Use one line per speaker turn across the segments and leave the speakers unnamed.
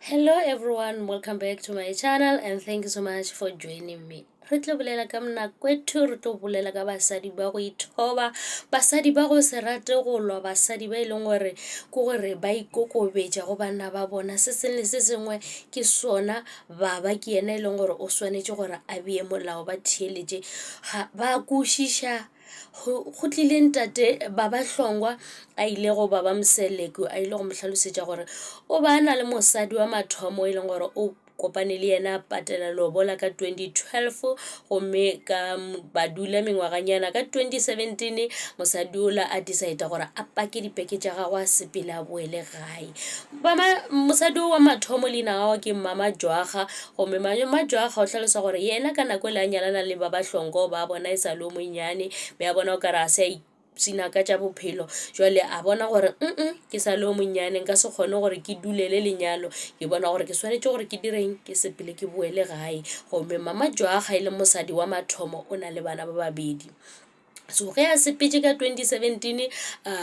Hello everyone, welcome back to my channel and thank you so much for joining me. Re tlo bolela ka mna kwetu, re tlo bolela ka basadi ba go ithoba, basadi ba go se rate go lwa, basadi ba ileng gore ko gore ba ikokobetša go bana ba bona se sengwe le se sengwe ke sona baba ke yena ileng gore o swanetše gore a bee molao ba theeletše ba kwešiša go tlile ntate baba Hlongwa a ile go baba Mseleku a ile go mo hlalosetša gore o ba na le mosadi wa mathomo e leng gore o kopane le yena patela lobola ka 2012 gomme ka badula mengwaganyana ka 2017 mosadi ola a decide gore a pake dipeke tša gagwe a sepele a boele gae. Mosadi wa mathomo leina gagwe ke Mama Jwagga gomme Mama Jwagga o hlalosa gore yena ka nako le a nyalana le baba Hlongwa ba bona e sa le o monnyane be a bona o kare a se sina ka tša bophelo jwale a bona gore ke sa le o monnyane nka se kgone gore ke dulele lenyalo ke bona gore ke swanetše gore ke direng ke sepele ke boele gae gomme Mama Jwagga e le mosadi wa mathomo o na le bana ba babedi. So ge a sepetše ka 2017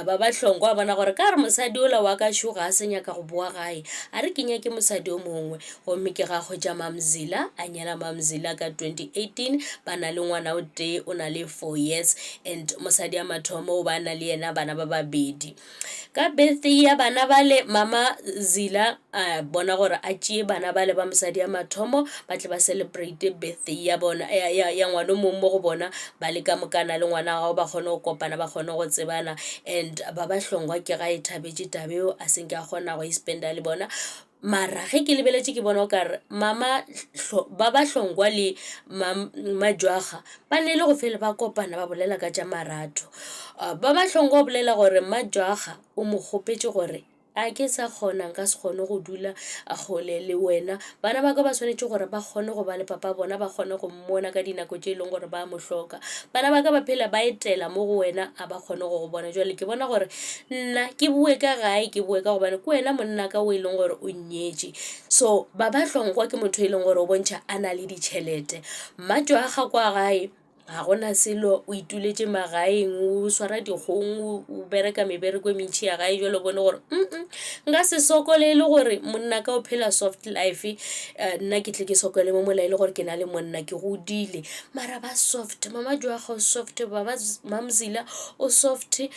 baba Hlongwa a bona gore ka re mosadi ola wa ka Shuga a se nyaka go boa gae a re ke nyake mosadi o mongwe gomme ke ga hwetša Mamzila a nyala Mamzila ka 2018 ba na le ngwana o tee o na le 4 years and mosadi a mathomo o ba na le yena bana ba babedi. Ka birthday ya bana bale Mama Zila a bona gore a tšee bana bale ba mosadi a mathomo ba tle ba celebrate birthday ya bona ya ngwana mongwe mo go bona ba le ka mokana le ngwana gao ba kgone go kopana ba kgone go tsebana and baba Hlongwa ke ga e thabetše tabeo a seng ke a kgona go ispenda le bona mara ge ke lebeletše ke bona o kare baba Hlongwa le Mama Jwagga ba ne le go fele ba kopana ba bolela ka tša marato. Baba Hlongwa o bolela gore Mama Jwagga o mo kgopetše gore a ke sa kgona nka se kgone go dula a kgole le wena bana ba ka ba swanetše gore ba kgone go ba le papa bona ba kgone go mmona ka dinako tše e leng gore ba mo hloka bana ba ka ba phela ba etela mo go wena a ba kgone go bona jwale ke bona gore nna ke bue ka gae ke bue ka gobane ke wena monna ka o e leng gore o nyetše. So baba Hlongwa ke motho e leng gore o bontšha a na le ditšhelete. Mama Jwagga kwa gae ga gona selo o ituletše magaeng o swara dikgong o bereka mebereko e mentši ya gae jalo bone gore nka se sokole le gore monna ka o phela soft life nna ke tle ke sokole mo mola e le gore ke na le monna ke godile mara ba soft. Mama Jwagga o soft baba Mamzila o soft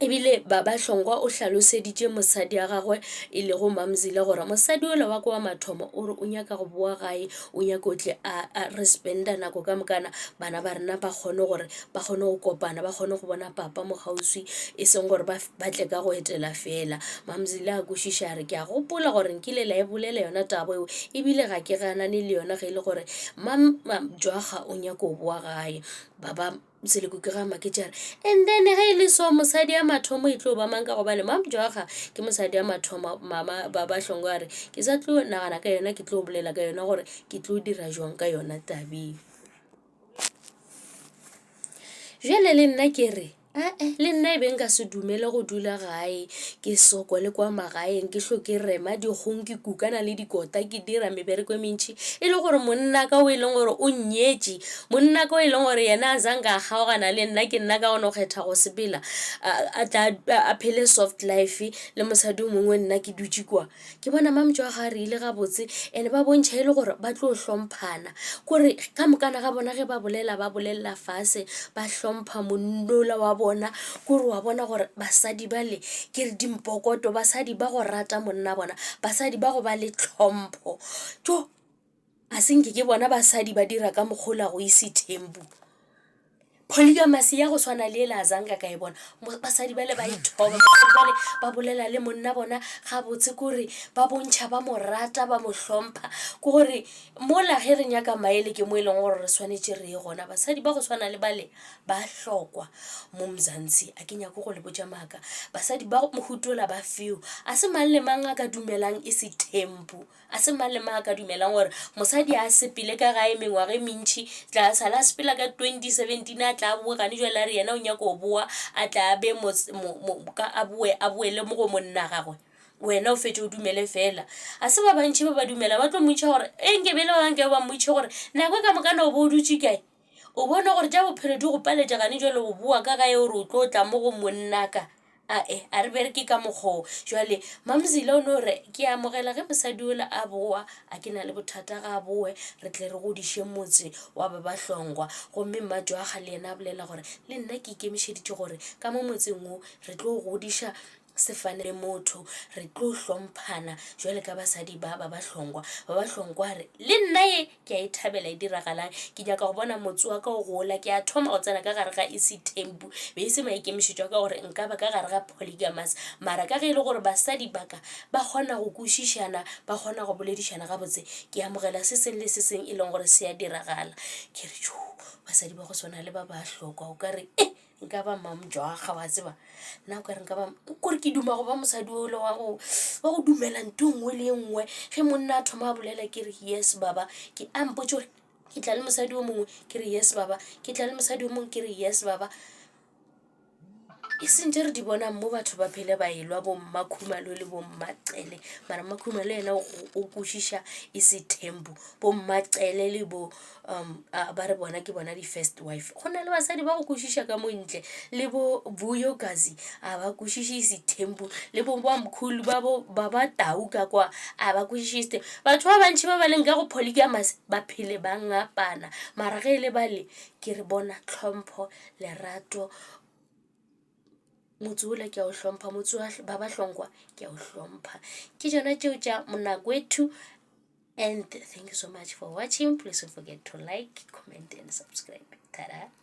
ebile baba Hlongwa o hlaloseditše mosadi ya gagwe e le go Mamzila gore mosadi ola wa kwa mathomo o re o nyaka go boa gae o nyaka o tle a re spenda nako ka mokana bana ba rena ba kgone gore ba kgone go kopana ba kgone go bona papa mo kgauswi e seng gore ba tle ka go etela fela. Mamzila a kwešiša re ke a gopola gore nkile la e bolela yona tabo eo ebile ga ke ganane le yona ge e le gore Mama Jwagga o nyaka go boa gae. Baba Mseleku ke ga maketša re and then ge e le so mosadi ya mathomo e tlo ba mang ka gobane Mama Jwagga ke mosadi ya mathomo baba Hlongwa re ke sa tlo nagana ka yona ke tlo bolela ka yona gore ke tlo dira jwang ka yona tabeng. Jwale le nna ke re le nna e be nka se dumele go dula gae ke sokole kwa magaeng ke hlo ke rema dikgong ke kukana le dikota ke dira mebereko e mentši e le gore monna ka o e leng gore o nyetše monna ka o e leng gore yena a zanka a kgaogana le nna ke nna ka gona o kgetha go sepela a phele soft life le mosadi o mongwe nna ke dutše kwa ke bona Mama Jwagga re ile gabotse and ba bontšha e le gore ba tlo hlomphana kore ka mokana ga bona ge ba bolela fase ba hlompha monnola wa bona kore wa bona gore basadi bale ke re dimpokoto basadi ba go rata monna bona basadi ba go ba le tlhompho tjo a senke ke bona basadi ba dira ka mokgola go ise tembu polygamous ya go swana le la zanka ka e bona basadi bale ba ithoba basadi bale ba bolela le monna bona ga botse kore ba bontšha ba morata ba mo hlompha gore mola ge re nyaka maele ke mo e leng gore re swanetše re ye gona basadi ba go swana le bale ba hlokwa mo Mzansi a ke nyako go le botša maaka basadi ba mohutola ba feo a se mang le mang a ka dumelang e se tempu a se mang le mang a ka dumelang gore mosadi a sepele ka gae mengwaga e mentši tla sala sepela ka 2017 a tla boa gane jwale re yena o nyaka go boa a tla be a boele mo go monna gagwe wena o fetse o dumele fela a se ba bantši ba ba dumela ba tlo moitša gore nke bele ba nke ba moitše gore nako ka mokana o bo o dutše kae o bona gore tša bophelo di go paletša gane jwale go boa ka gae gore o tlo tla mo go monnaka a re bereke ka mokgwa jwale Mamzile o no re ke amogela ge mosadi ola a boa a ke na le bothata ga boe re tle re godiše motse wa ba hlongwa gomme mmajo a ga le ena a bolela gore le nna ke ikemišeditše gore ka mo motseng o re tlo godiša sefane le motho re tlo hlomphana jwale ka basadi ba hlongwa re le nna ye ke a ithabela e diragalang ke nyaka go bona motse wa ka o gola ke a thoma go tsena ka gare ga Isi Tembu be e se maikemišetšo ka gore nka ba ka gare ga polygamous mara ka ge e le gore basadi baka ba kgona go kwešišana ba kgona go boledišana gabotse ke amogela se seng le se seng e leng gore se a diragala ke re basadi ba go swana le ba hlokwa o ka re nka ba mamjwaga wa tseba nna o ka re nka ba kore ke duma go ba mosadi ole wa go dumela nto nngwe le nngwe ge monna a thoma a bolela ke re yes baba ke ampotse gore ke tla le mosadi o mongwe ke re yes baba ke tla le mosadi o mongwe ke re yes baba e sentse re di bona mo batho ba phele ba elwa bo Mmakhumalo le bo Mmacele mara Mmakhumalo ena o kwešiša Isi Tembu bo Mmacele le bo ba re bona ke bona di-first wife go na le basadi ba go kwešiša ka montle le bo Vuyokazi a ba kwešiše Isi Tembu le bo Bamkhulu ba Tau ka kwa a ba kwešiše batho ba bantši ba ba leng ka go polygamous ba phele ba ngapana mara ge e le bale ke re bona tlhompho lerato motse ola ke a o hlompha motse ba hlongwa ke a o hlompha ke jona tšeo tša Monakwetu. And thank you so much for watching. Please don't forget to like, comment and subscribe. Ta-da.